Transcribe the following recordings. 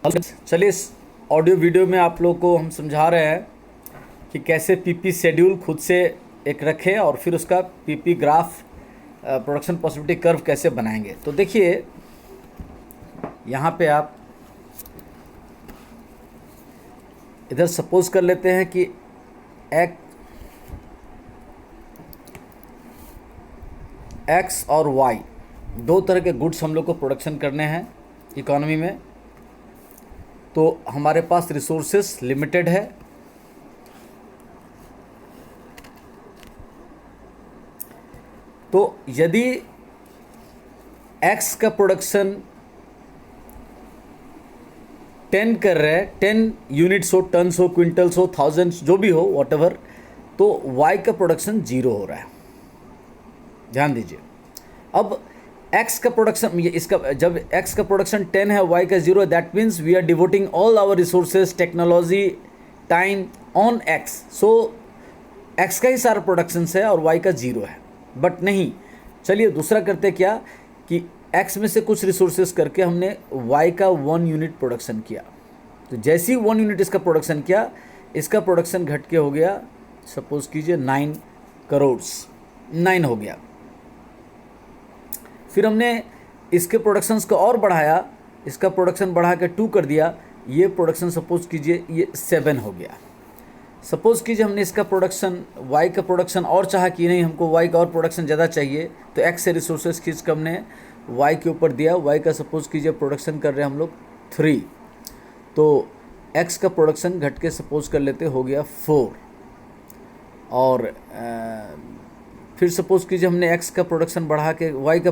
Hello, चलिए इस audio video में आप लोग को हम समझा रहे हैं कि कैसे पीपी शेड्यूल खुद से एक रखें और फिर उसका PP graph production possibility curve कैसे बनाएंगे। तो देखिए यहाँ पे आप इधर सपोज कर लेते हैं कि एक्स और वाई दो तरह के गुड्स हम लोग को प्रोडक्शन करने हैं इकोनॉमी में। तो हमारे पास रिसोर्सेस लिमिटेड है, तो यदि एक्स का प्रोडक्शन 10 कर रहे हैं, 10 यूनिट्स हो, टन्स हो, क्विंटल्स हो, थाउजेंड्स जो भी हो, वॉटएवर, तो वाई का प्रोडक्शन 0 हो रहा है। ध्यान दीजिए, अब x का प्रोडक्शन, ये इसका जब x का प्रोडक्शन 10 है, y का 0 है, that means we are devoting all our resources, technology, time on x। So x का ही सारा प्रोडक्शन है और y का 0 है। बट नहीं, चलिए दूसरा करते क्या कि x में से कुछ रिसोर्सेज करके हमने y का 1 यूनिट प्रोडक्शन किया। तो जैसे ही 1 यूनिट इसका प्रोडक्शन किया, इसका प्रोडक्शन घट के हो गया, सपोज कीजिए 9 करोड़, 9 हो गया। फिर हमने इसके प्रोडक्शंस को और बढ़ाया, इसका प्रोडक्शन बढ़ा के 2 कर दिया, ये प्रोडक्शन सपोज कीजिए ये 7 हो गया। सपोज कीजिए हमने इसका प्रोडक्शन, वाई का प्रोडक्शन और चाहा कि नहीं हमको वाई का और प्रोडक्शन ज़्यादा चाहिए, तो एक्स से रिसोर्सेज खींच कर हमने वाई के ऊपर दिया। वाई का सपोज कीजिए प्रोडक्शन कर रहे हैं हम लोग 3, तो एक्स का प्रोडक्शन घट के सपोज कर लेते हो गया 4। और फिर सपोज कीजिए हमने x का प्रोडक्शन बढ़ा के y का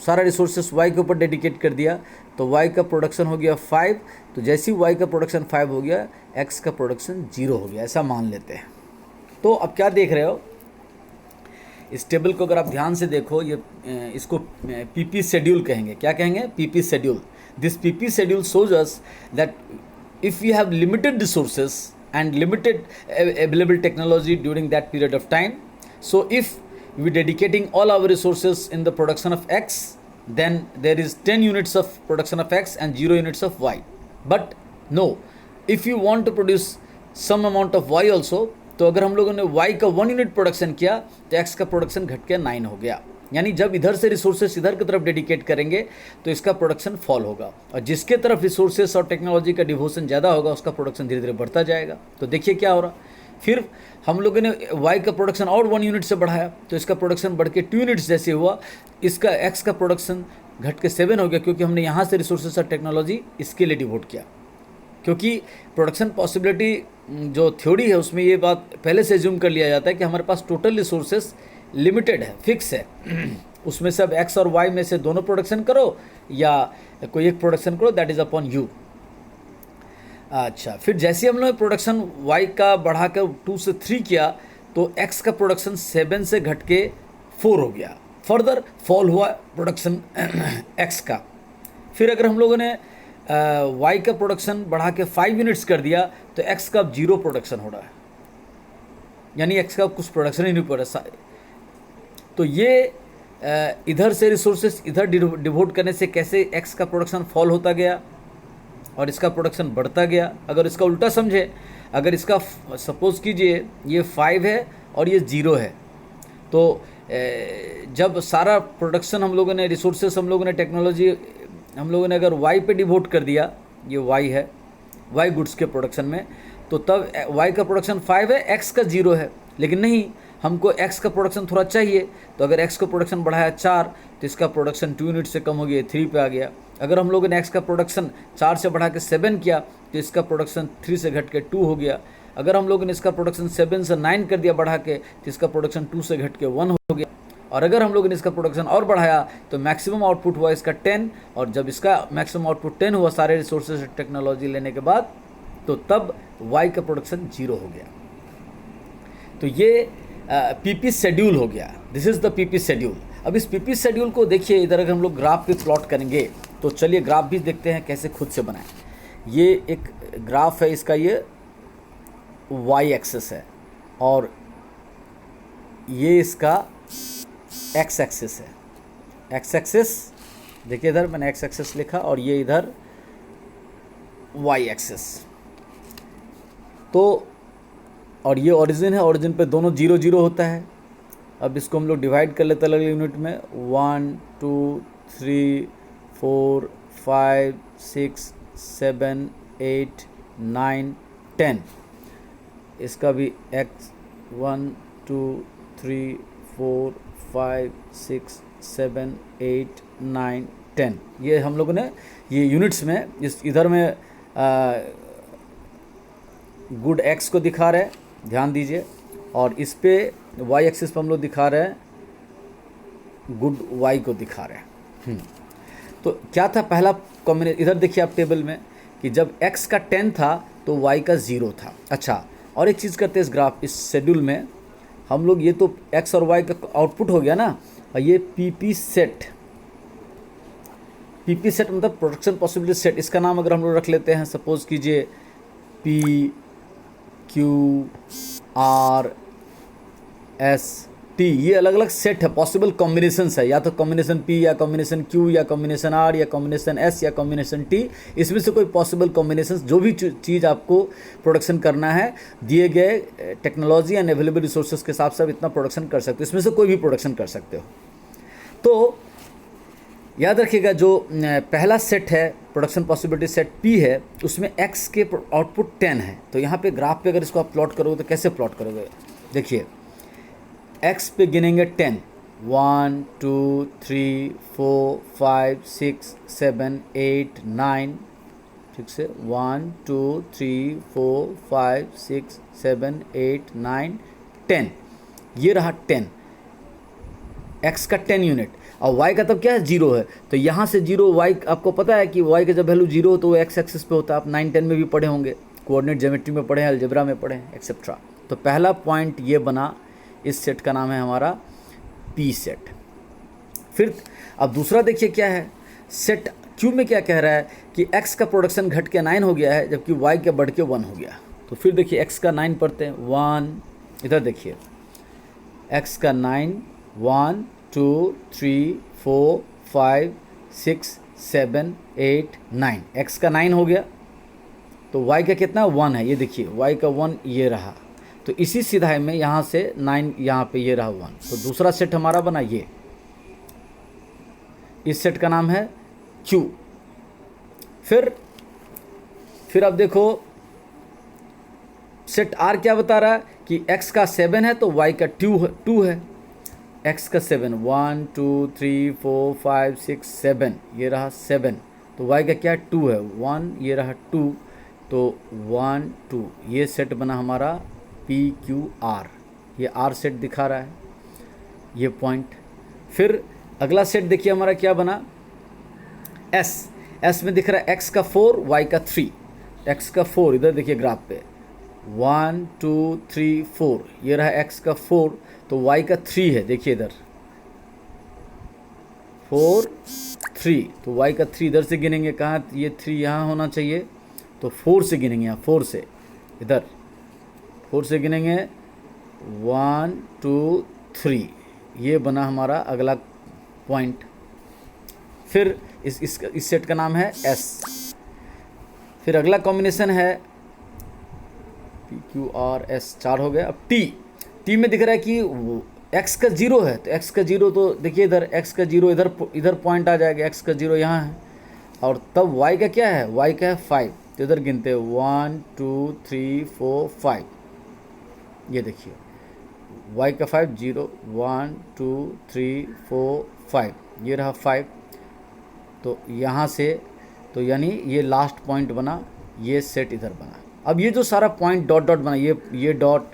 सारा रिसोर्सेस y के ऊपर डेडिकेट कर दिया, तो y का प्रोडक्शन हो गया 5। तो जैसे ही y का प्रोडक्शन 5 हो गया, x का प्रोडक्शन 0 हो गया, ऐसा मान लेते हैं। तो अब क्या देख रहे हो, इस टेबल को अगर आप ध्यान से देखो, ये इसको पीपी शेड्यूल कहेंगे। क्या कहेंगे? PP schedule. This PP schedule shows us that if we have limited resources and limited available technology during that period of time, so if we dedicating all our resources in the production of x, then there is 10 units of production of x and 0 units of y. But no, if you want to produce some amount of y also, तो अगर हम लोगों ने y का 1 unit production किया तो x का production घट के 9 हो गया। यानी जब इधर से रिसोर्सेस इधर की तरफ डेडिकेट करेंगे तो इसका प्रोडक्शन फॉल होगा, और जिसके तरफ रिसोर्सेस और टेक्नोलॉजी का डिवोशन ज़्यादा होगा उसका प्रोडक्शन धीरे धीरे बढ़ता जाएगा। तो देखिए क्या हो रहा, फिर हम लोगों ने y का प्रोडक्शन और 1 यूनिट से बढ़ाया, तो इसका प्रोडक्शन बढ़ के 2 यूनिट्स जैसे हुआ, इसका x का प्रोडक्शन घट के 7 हो गया, क्योंकि हमने यहाँ से रिसोर्सेस और टेक्नोलॉजी इसके लिए डिवोट किया। क्योंकि प्रोडक्शन पॉसिबिलिटी जो थ्योरी है उसमें ये बात पहले से एज्यूम कर लिया जाता है कि हमारे पास टोटल रिसोर्सेस लिमिटेड है, फिक्स है। उसमें से अब x और y में से दोनों प्रोडक्शन करो या कोई एक प्रोडक्शन करो, दैट इज़ अपॉन यू। अच्छा, फिर जैसे हम लोग प्रोडक्शन y का बढ़ा कर 2 से 3 किया, तो x का प्रोडक्शन 7 से घट के 4 हो गया। फर्दर फॉल हुआ प्रोडक्शन x का। फिर अगर हम लोगों ने y का प्रोडक्शन बढ़ा के 5 यूनिट्स कर दिया, तो x का अब 0 प्रोडक्शन हो रहा है, यानी x का कुछ प्रोडक्शन ही नहीं पड़ रहा। तो ये इधर से रिसोर्सेस इधर डिवोट करने से कैसे x का प्रोडक्शन फॉल होता गया और इसका प्रोडक्शन बढ़ता गया। अगर इसका उल्टा समझे, अगर इसका सपोज कीजिए ये 5 है और ये 0 है, तो जब सारा प्रोडक्शन हम लोगों ने, रिसोर्सेस हम लोगों ने, टेक्नोलॉजी हम लोगों ने अगर y पे डिवोट कर दिया, ये y है, y गुड्स के प्रोडक्शन में, तो तब y का प्रोडक्शन 5 है, x का 0 है। लेकिन नहीं, हमको x का प्रोडक्शन थोड़ा चाहिए, तो अगर x का प्रोडक्शन बढ़ाया 4, तो इसका प्रोडक्शन 2 यूनिट से कम हो गया, 3 पे आ गया। अगर हम लोगों ने x का प्रोडक्शन 4 से बढ़ा के 7 किया, तो इसका प्रोडक्शन 3 से घट के 2 हो गया। अगर हम लोगों ने इसका प्रोडक्शन 7 से 9 कर दिया बढ़ा के, तो इसका प्रोडक्शन 2 से घट के 1 हो गया। और अगर हम लोगों ने इसका प्रोडक्शन और बढ़ाया, तो मैक्सिमम आउटपुट हुआ इसका 10, और जब इसका मैक्सिमम आउटपुट 10 हुआ सारे रिसोर्सेज टेक्नोलॉजी लेने के बाद, तो तब y का प्रोडक्शन 0 हो गया। तो ये पीपी शेड्यूल हो गया। This is the PP schedule. अब इस पीपी शेड्यूल को देखिए, इधर अगर हम लोग ग्राफ पे प्लॉट करेंगे, तो चलिए ग्राफ भी देखते हैं कैसे खुद से बनाएं। ये एक ग्राफ है, इसका ये y एक्सेस है और ये इसका x एक्सेस है। x एक्सेस देखिए, इधर मैंने x एक्सेस लिखा और ये इधर वाई एक्सेस। तो और ये ओरिजिन है, ओरिजिन पे दोनों 0 0 होता है। अब इसको हम लोग डिवाइड कर लेते हैं अलग अलग यूनिट में, 1 2 3 4 5 6 7 8 9 10। इसका भी x 1 2 3 4 5 6 7 8 9 10। ये हम लोगों ने ये यूनिट्स में इस इधर में गुड x को दिखा रहे हैं, ध्यान दीजिए, और इस पे y एक्सिस पर हम लोग दिखा रहे हैं गुड y को दिखा रहे हैं। तो क्या था पहला कॉम्बिनेशन, इधर देखिए आप टेबल में कि जब x का 10 था तो y का 0 था। अच्छा, और एक चीज़ करते हैं इस ग्राफ, इस शेड्यूल में हम लोग, ये तो x और y का आउटपुट हो गया ना, और ये पीपी सेट मतलब प्रोडक्शन पॉसिबिलिटी सेट, इसका नाम अगर हम लोग रख लेते हैं, सपोज कीजिए P Q R S T, ये अलग अलग सेट है, पॉसिबल कॉम्बिनेशंस है, या तो कॉम्बिनेशन P या कॉम्बिनेशन Q या कॉम्बिनेशन R या कॉम्बिनेशन S या कॉम्बिनेशन T, इसमें से कोई पॉसिबल कॉम्बिनेशंस, जो भी चीज़ आपको प्रोडक्शन करना है दिए गए टेक्नोलॉजी एंड अवेलेबल रिसोर्सेज के हिसाब से आप इतना प्रोडक्शन कर सकते हो, इसमें से कोई भी प्रोडक्शन कर सकते हो। तो याद रखिएगा जो पहला सेट है प्रोडक्शन पॉसिबिलिटी सेट P है, उसमें x के आउटपुट 10 है। तो यहाँ पे ग्राफ पे अगर इसको आप प्लॉट करोगे तो कैसे प्लॉट करोगे, देखिए x पे गिनेंगे 10, 1 2 3 4 5 6 7 8 9, ठीक से 1 2 3 4 5 6 7 8 9 10, ये रहा 10, x का 10 यूनिट, और y का तब क्या है 0 है, तो यहाँ से 0 y, आपको पता है कि y का जब वैल्यू 0 हो तो वो x एक्सिस पे होता है, आप 9 10 में भी पढ़े होंगे, कोऑर्डिनेट ज्योमेट्री में पढ़े हैं, अलजेब्रा में पढ़े हैं, एक्सेट्रा। तो पहला पॉइंट ये बना, इस सेट का नाम है हमारा P सेट। फिर अब दूसरा देखिए क्या है, सेट Q में क्या कह रहा है कि x का प्रोडक्शन घट के 9 हो गया है, जबकि y के बढ़ के 1 हो गया। तो फिर देखिए x का 9 पढ़ते हैं, 1, इधर देखिए x का 9, 1 2 3 4 5 6 7 8 9, x का 9 हो गया, तो y का कितना 1 है, ये देखिए y का 1 ये रहा, तो इसी सीधाई में यहाँ से 9 यहाँ पे ये रहा 1, तो दूसरा सेट हमारा बना ये, इस सेट का नाम है Q। फिर अब देखो सेट R क्या बता रहा है कि x का 7 है तो y का 2 है, x का 7, 1 2 3 4 5 6 7, ये रहा 7, तो y का क्या 2 है, 1, ये रहा 2, तो 1 2, ये सेट बना हमारा P Q R, ये R सेट दिखा रहा है ये पॉइंट। फिर अगला सेट देखिए हमारा क्या बना, S में दिख रहा है x का 4 y का 3, x का 4, इधर देखिए ग्राफ पे 1 2 3 4, ये रहा x का 4, तो y का 3 है, देखिए इधर 4 3, तो y का 3 इधर से गिनेंगे, कहाँ ये 3 यहाँ होना चाहिए, तो 4 से गिनेंगे, यहाँ 4 से, इधर 4 से गिनेंगे 1 2 3, ये बना हमारा अगला पॉइंट। फिर इस सेट का नाम है S। फिर अगला कॉम्बिनेशन है P Q R S, 4 हो गया। अब T में दिख रहा है कि x का 0 है, तो x का 0, तो देखिए इधर x का 0, इधर पॉइंट आ जाएगा, x का 0 यहाँ है, और तब y का क्या है, y का है 5, तो इधर गिनते हैं 1 2 3 4 5, ये देखिए y का 5 0 1 2 3 4 5, ये रहा 5, तो यहाँ से, तो यानी ये लास्ट पॉइंट बना, ये सेट इधर बना। अब ये जो सारा पॉइंट डॉट डॉट बना, ये डॉट,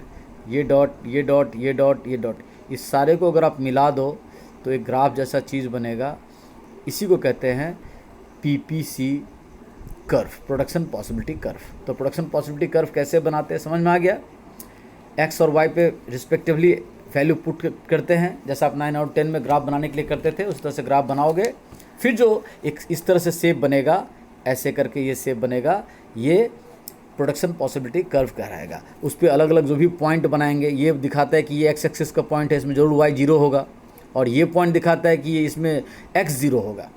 ये डॉट, ये डॉट, ये डॉट, ये डॉट, इस सारे को अगर आप मिला दो तो एक ग्राफ जैसा चीज़ बनेगा, इसी को कहते हैं PPC curve, production possibility curve. तो प्रोडक्शन पॉसिबिलिटी कर्व कैसे बनाते हैं समझ में आ गया, x और y पे रिस्पेक्टिवली वैल्यू पुट करते हैं, जैसा आप 9 और 10 में ग्राफ बनाने के लिए करते थे, उस तरह से ग्राफ बनाओगे। फिर जो एक इस तरह से शेप बनेगा, ऐसे करके ये शेप बनेगा, ये प्रोडक्शन पॉसिबिलिटी कर्व कहलाएगा। उस पर अलग अलग जो भी पॉइंट बनाएंगे, ये दिखाता है कि ये x एक्सिस का पॉइंट है, इसमें जरूर y 0 होगा, और ये पॉइंट दिखाता है कि ये इसमें x 0 होगा,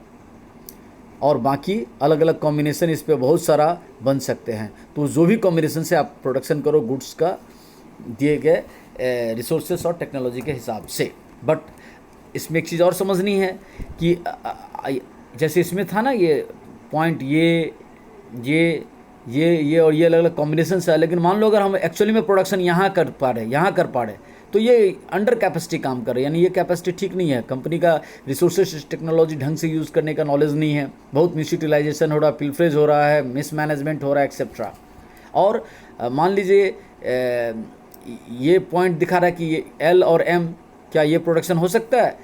और बाकी अलग अलग कॉम्बिनेशन इस पे बहुत सारा बन सकते हैं। तो जो भी कॉम्बिनेशन से आप प्रोडक्शन करो गुड्स का दिए गए रिसोर्सेस और टेक्नोलॉजी के हिसाब से। बट इसमें एक चीज़ और समझनी है कि जैसे इसमें था ना ये पॉइंट, ये और ये अलग अलग कॉम्बिनेशन है, लेकिन मान लो अगर हम एक्चुअली में प्रोडक्शन यहाँ कर पा रहे तो ये अंडर कैपेसिटी काम कर रहे हैं, यानी ये कैपेसिटी ठीक नहीं है, कंपनी का रिसोर्सेज टेक्नोलॉजी ढंग से यूज़ करने का नॉलेज नहीं है, बहुत मिस यूटिलाइजेशन हो रहा है, पिलफ्रेज हो रहा है, मिस मैनेजमेंट हो रहा है एक्सेट्रा। और मान लीजिए ये पॉइंट दिखा रहा है कि ये एल और एम, क्या ये प्रोडक्शन हो सकता है?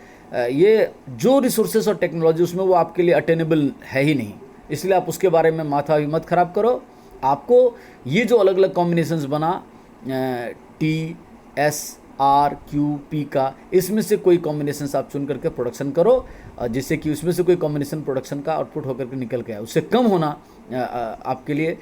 ये जो रिसोर्सेज और टेक्नोलॉजी उसमें वो आपके लिए अटेनेबल है ही नहीं, इसलिए आप उसके बारे में माथा भी मत खराब करो। आपको ये जो अलग अलग कॉम्बिनेशंस बना T S R Q P का, इसमें से कोई कॉम्बिनेशन आप चुन करके प्रोडक्शन करो, जिससे कि उसमें से कोई कॉम्बिनेशन प्रोडक्शन का आउटपुट होकर के निकल के आए। उससे कम होना आपके लिए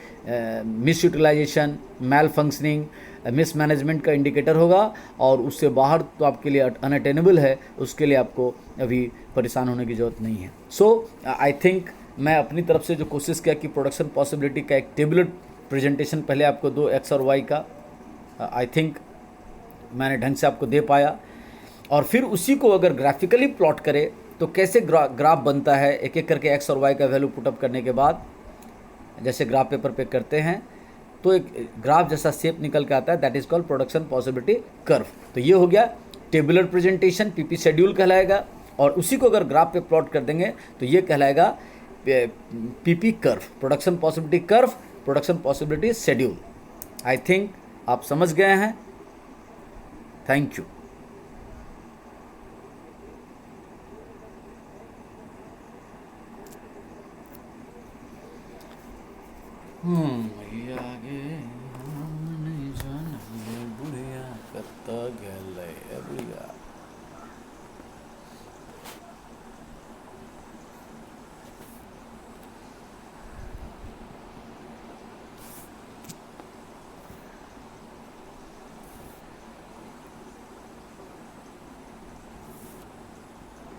मिस यूटिलाइजेशन, मैल फंक्शनिंग, मिस मैनेजमेंट का इंडिकेटर होगा, और उससे बाहर तो आपके लिए अनअटेनेबल है, उसके लिए आपको अभी परेशान होने की ज़रूरत नहीं है। सो आई थिंक मैं अपनी तरफ से जो कोशिश किया कि प्रोडक्शन पॉसिबिलिटी का एक टेबुलर प्रेजेंटेशन पहले आपको दो एक्स और वाई का, आई थिंक मैंने ढंग से आपको दे पाया। और फिर उसी को अगर ग्राफिकली प्लॉट करे तो कैसे ग्राफ बनता है, एक एक करके एक्स और वाई का वैल्यू पुटअप करने के बाद जैसे ग्राफ पेपर पे करते हैं तो एक ग्राफ जैसा शेप निकल के आता है, that is called production possibility curve. तो ये हो गया टेबुलर प्रेजेंटेशन, पीपी शेड्यूल कहलाएगा, और उसी को अगर ग्राफ पे प्लॉट कर देंगे तो ये कहलाएगा PP curve, production possibility curve, production possibility schedule. I think आप समझ गए हैं। Thank you. आगे नहीं जाना बुढ़िया करता गया।